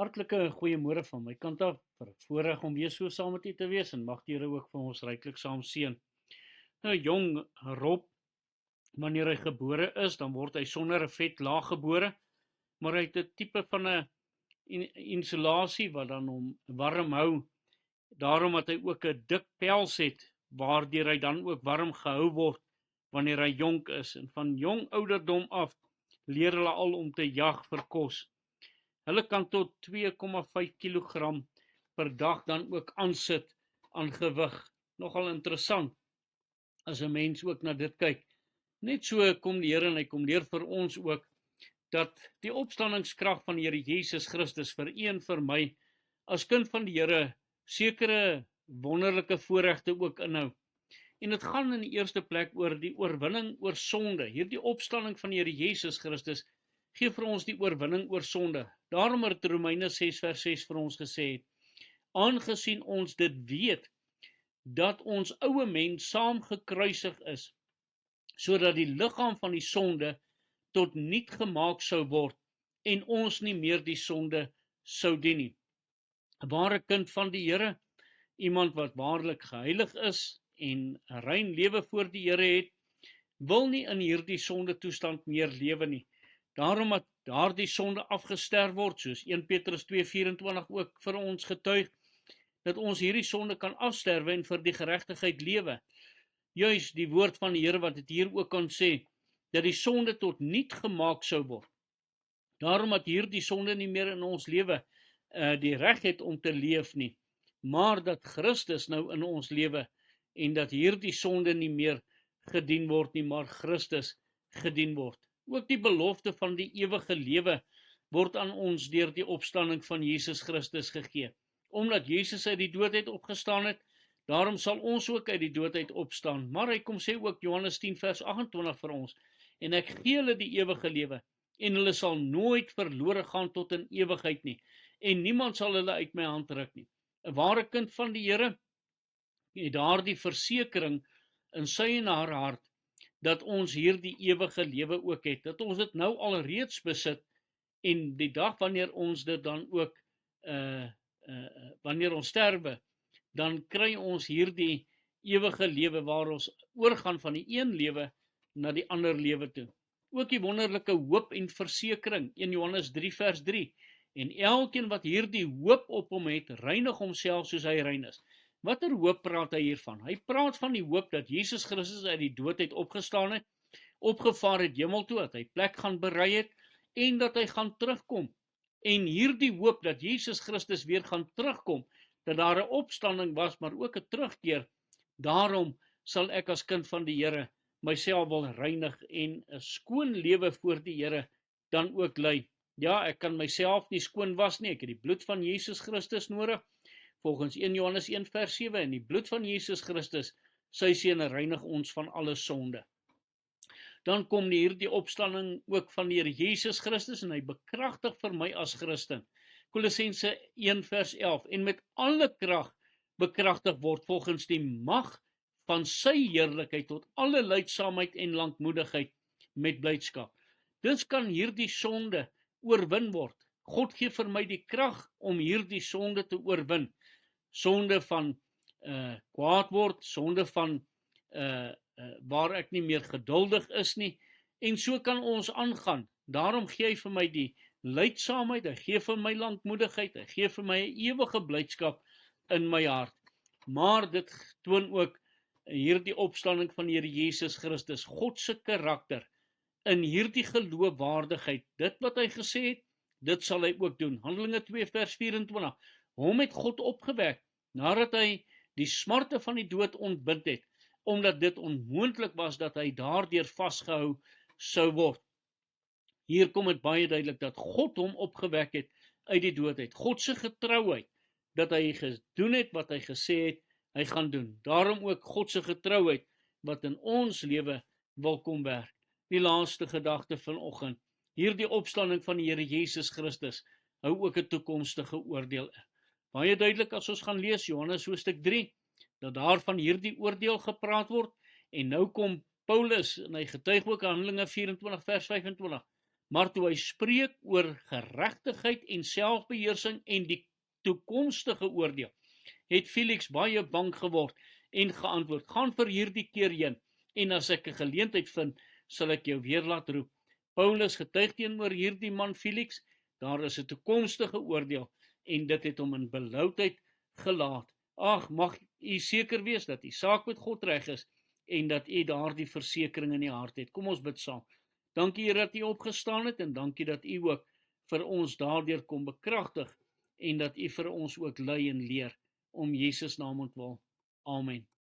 Hartlike goeiemôre van my kant af. Voorreg om weer so saam met u te wees en mag die Here ook vir ons ryklik saam seën. Nou jong Rob, wanneer hy gebore is, dan word hy sonder 'n vet laag gebore, maar hy het 'n tipe van 'n insulasie wat dan hom warm hou. Daarom dat hy ook 'n dik pels het waardeur hy dan ook warm gehou word wanneer hy jonk is. En van jong ouderdom af leer hulle al om te jag vir kos. Hulle kan tot 2,5 kg per dag dan ook aansit aan gewig. Nogal interessant as 'n mens ook na dit kyk. Net so kom die Here en hy kom leer vir ons ook dat die opstandingskrag van die Here Jesus Christus vir u en vir my as kind van die Here sekere wonderlike voorregte ook inhou. En dit gaan in die eerste plek oor die oorwinning oor sonde. Hierdie opstanding van die Here Jesus Christus gee vir ons die oorwinning oor sonde. Daarom het Romeine 6 vers 6 vir ons gesê het, aangesien ons dit weet, dat ons ouwe mens saam gekruisig is, sodat die liggaam van die sonde tot niet gemaak sou word, en ons nie meer die sonde sou dien nie. 'n Ware kind van die Here, iemand wat waarlik geheilig is, en 'n rein lewe voor die Here het, wil nie in hierdie sonde toestand meer lewe nie. Daarom dat daardie sonde afgesterf word, soos 1 Petrus 2:24 ook vir ons getuig, dat ons hierdie sonde kan afsterwe en vir die geregtigheid lewe. Juis die woord van die Here wat dit hier ook kan sê, dat die sonde tot niet gemaak sou word. Daarom dat hierdie sonde nie meer in ons lewe die reg het om te leef nie, maar dat Christus nou in ons lewe, en dat hierdie sonde nie meer gedien word nie, maar Christus gedien word. Ook die belofte van die ewige lewe word aan ons deur die opstanding van Jesus Christus gegee. Omdat Jesus uit die dood uit opgestaan het, daarom sal ons ook uit die dood uit opstaan. Maar hy kom sê ook Johannes 10 vers 28 vir ons, en ek gee hulle die ewige lewe, en hulle sal nooit verlore gaan tot in ewigheid nie, en niemand sal hulle uit my hand ruk nie. 'n Ware kind van die Here het daardie versekering in sy en haar hart, dat ons hierdie ewige lewe ook het, dat ons dit nou al reeds besit, en die dag wanneer ons dit dan ook, wanneer ons sterwe, dan kry ons hierdie ewige lewe, waar ons oorgaan van die een lewe na die ander lewe toe. Ook die wonderlike hoop en versekering, 1 Johannes 3 vers 3, en elkeen wat hierdie hoop op hom het, reinig homself soos hy rein is. Watter hoop praat hy hiervan? Hy praat van die hoop dat Jesus Christus uit die dood het opgestaan het, opgevaar het hemel toe, dat hy plek gaan berei het, en dat hy gaan terugkom. En hierdie hoop dat Jesus Christus weer gaan terugkom, dat daar 'n opstanding was, maar ook 'n terugkeer, daarom sal ek as kind van die Here myself wil reinig en 'n skoon lewe voor die Here dan ook lei. Ja, ek kan myself nie skoon was nie, ek het die bloed van Jesus Christus nodig, volgens 1 Johannes 1 vers 7, en die bloed van Jesus Christus, sy seun, reinig ons van alle sonde. Dan kom hierdie opstanding ook van die Here Jesus Christus, en hy bekragtig vir my as Christen. Kolossense 1 vers 11, en met alle krag bekragtig word volgens die mag van sy heerlikheid tot alle lydsaamheid en lankmoedigheid met blydskap. Dus kan hierdie sonde oorwin word. God gee vir my die krag om hierdie sonde te oorwin. Sonde van kwaad word, sonde van waar ek nie meer geduldig is nie, en so kan ons aangaan. Daarom gee hy vir my die lydsaamheid, hy gee vir my lankmoedigheid, hy gee vir my 'n ewige blydskap in my hart. Maar dit toon ook hierdie opstanding van die Here Jesus Christus, God se karakter, in hierdie geloofwaardigheid. Dit wat hy gesê het, dit sal hy ook doen. Handelinge 2 vers 24, hom het God opgewek, nadat hy die smarte van die dood ontbind het, omdat dit onmoontlik was dat hy daardeur vasgehou sou word. Hier kom het baie duidelik dat God hom opgewek het uit die dood uit. God se getrouheid, dat hy gedoen het wat hy gesê het, hy gaan doen. Daarom ook God se getrouheid, wat in ons lewe wil kom werk. Die laaste gedagte vanoggend, hierdie opstanding van die Here Jesus Christus, hou ook 'n toekomstige oordeel. Baie duidelik as ons gaan lees, Johannes hoofstuk 3, dat daar van hierdie oordeel gepraat word, en nou kom Paulus, en hy getuig ook in Handelinge 24 vers 25, Maar toe hy spreek oor geregtigheid en selfbeheersing en die toekomstige oordeel, het Felix baie bang geword en geantwoord: "Gaan vir hierdie keer heen, en as ek 'n geleentheid vind, sal ek jou weer laat roep." Paulus getuig teenoor hierdie man Felix: "Daar is 'n toekomstige oordeel," en dit het hom in benoudheid gelaat. Ag, mag u seker wees dat u saak met God reg is en dat u daardie versekering in die hart het. Kom ons bid saam. Dankie Here dat u opgestaan het en dankie dat u ook vir ons daardeur kom bekragtig en dat u vir ons ook lei en leer om Jesus naam ontwil. Amen.